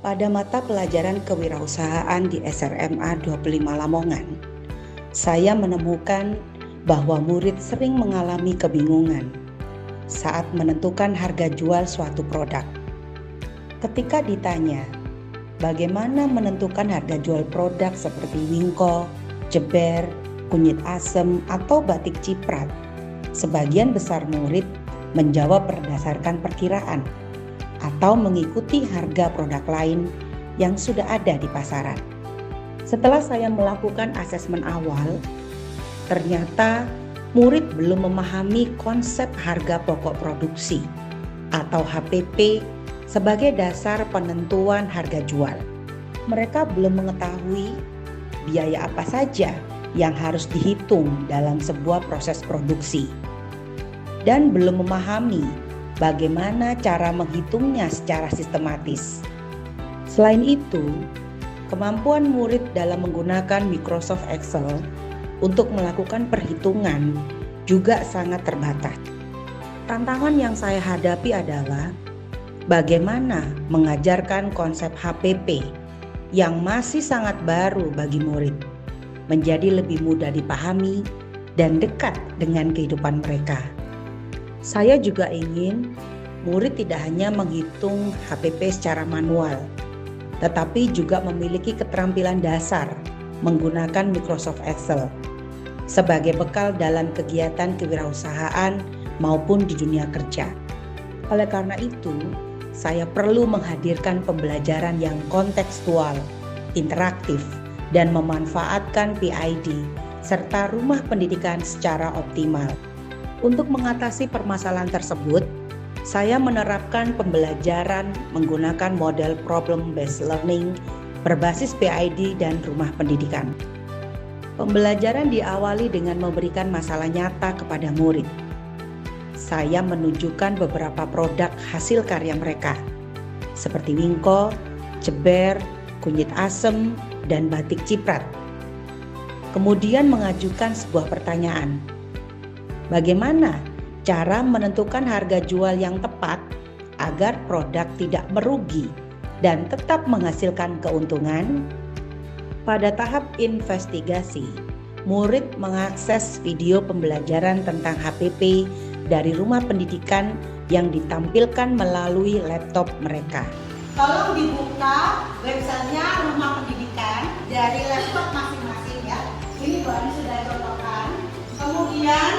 Pada mata pelajaran kewirausahaan di SRMA 25 Lamongan, saya menemukan bahwa murid sering mengalami kebingungan saat menentukan harga jual suatu produk. Ketika ditanya, bagaimana menentukan harga jual produk seperti wingko, jeber, kunyit asem, atau batik ciprat, sebagian besar murid menjawab berdasarkan perkiraan atau mengikuti harga produk lain yang sudah ada di pasaran. Setelah saya melakukan asesmen awal, ternyata murid belum memahami konsep harga pokok produksi atau HPP sebagai dasar penentuan harga jual. Mereka belum mengetahui biaya apa saja yang harus dihitung dalam sebuah proses produksi, dan belum memahami bagaimana cara menghitungnya secara sistematis. Selain itu, kemampuan murid dalam menggunakan Microsoft Excel untuk melakukan perhitungan juga sangat terbatas. Tantangan yang saya hadapi adalah bagaimana mengajarkan konsep HPP yang masih sangat baru bagi murid menjadi lebih mudah dipahami dan dekat dengan kehidupan mereka. Saya juga ingin murid tidak hanya menghitung HPP secara manual, tetapi juga memiliki keterampilan dasar menggunakan Microsoft Excel sebagai bekal dalam kegiatan kewirausahaan maupun di dunia kerja. Oleh karena itu, saya perlu menghadirkan pembelajaran yang kontekstual, interaktif, dan memanfaatkan PID serta rumah pendidikan secara optimal. Untuk mengatasi permasalahan tersebut, saya menerapkan pembelajaran menggunakan model problem-based learning berbasis PID dan rumah pendidikan. Pembelajaran diawali dengan memberikan masalah nyata kepada murid. Saya menunjukkan beberapa produk hasil karya mereka, seperti wingko, jeber, kunyit asem, dan batik ciprat. Kemudian mengajukan sebuah pertanyaan. Bagaimana cara menentukan harga jual yang tepat agar produk tidak merugi dan tetap menghasilkan keuntungan? Pada tahap investigasi, murid mengakses video pembelajaran tentang HPP dari rumah pendidikan yang ditampilkan melalui laptop mereka. Tolong dibuka websitenya rumah pendidikan dari laptop masing-masing ya. Ini baru sudah contohkan. Kemudian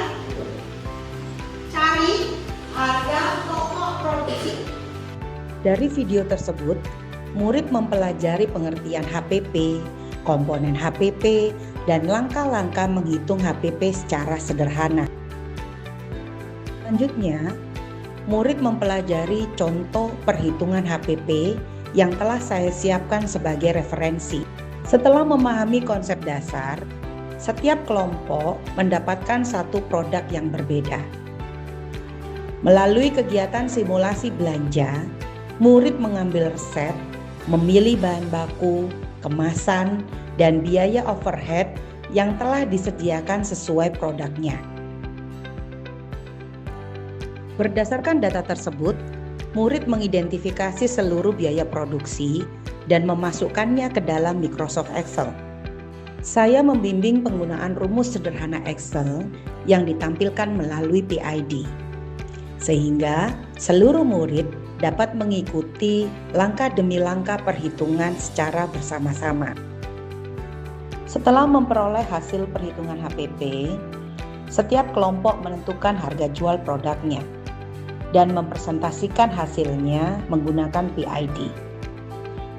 cari harga pokok produksi. Dari video tersebut, murid mempelajari pengertian HPP, komponen HPP, dan langkah-langkah menghitung HPP secara sederhana. Selanjutnya, murid mempelajari contoh perhitungan HPP yang telah saya siapkan sebagai referensi. Setelah memahami konsep dasar, setiap kelompok mendapatkan satu produk yang berbeda. Melalui kegiatan simulasi belanja, murid mengambil resep, memilih bahan baku, kemasan, dan biaya overhead yang telah disediakan sesuai produknya. Berdasarkan data tersebut, murid mengidentifikasi seluruh biaya produksi dan memasukkannya ke dalam Microsoft Excel. Saya membimbing penggunaan rumus sederhana Excel yang ditampilkan melalui PID, sehingga seluruh murid dapat mengikuti langkah demi langkah perhitungan secara bersama-sama. Setelah memperoleh hasil perhitungan HPP, setiap kelompok menentukan harga jual produknya dan mempresentasikan hasilnya menggunakan PID.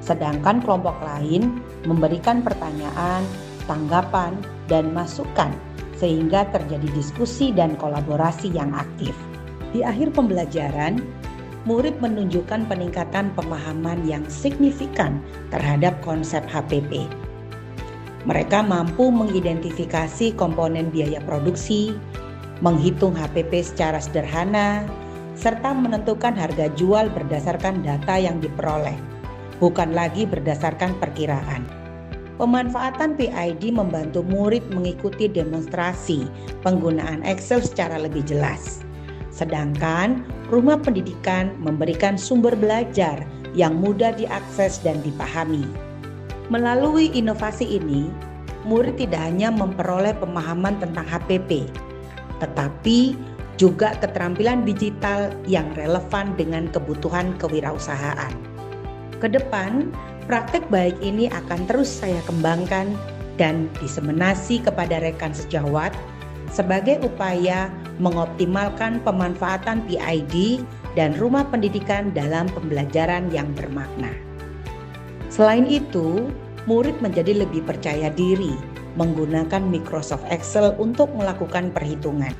Sedangkan kelompok lain memberikan pertanyaan, tanggapan, dan masukan sehingga terjadi diskusi dan kolaborasi yang aktif. Di akhir pembelajaran, murid menunjukkan peningkatan pemahaman yang signifikan terhadap konsep HPP. Mereka mampu mengidentifikasi komponen biaya produksi, menghitung HPP secara sederhana, serta menentukan harga jual berdasarkan data yang diperoleh, bukan lagi berdasarkan perkiraan. Pemanfaatan PID membantu murid mengikuti demonstrasi penggunaan Excel secara lebih jelas. Sedangkan rumah pendidikan memberikan sumber belajar yang mudah diakses dan dipahami. Melalui inovasi ini, murid tidak hanya memperoleh pemahaman tentang HPP, tetapi juga keterampilan digital yang relevan dengan kebutuhan kewirausahaan. Kedepan, praktek baik ini akan terus saya kembangkan dan diseminasi kepada rekan sejawat sebagai upaya mengoptimalkan pemanfaatan PID dan rumah pendidikan dalam pembelajaran yang bermakna. Selain itu, murid menjadi lebih percaya diri menggunakan Microsoft Excel untuk melakukan perhitungan.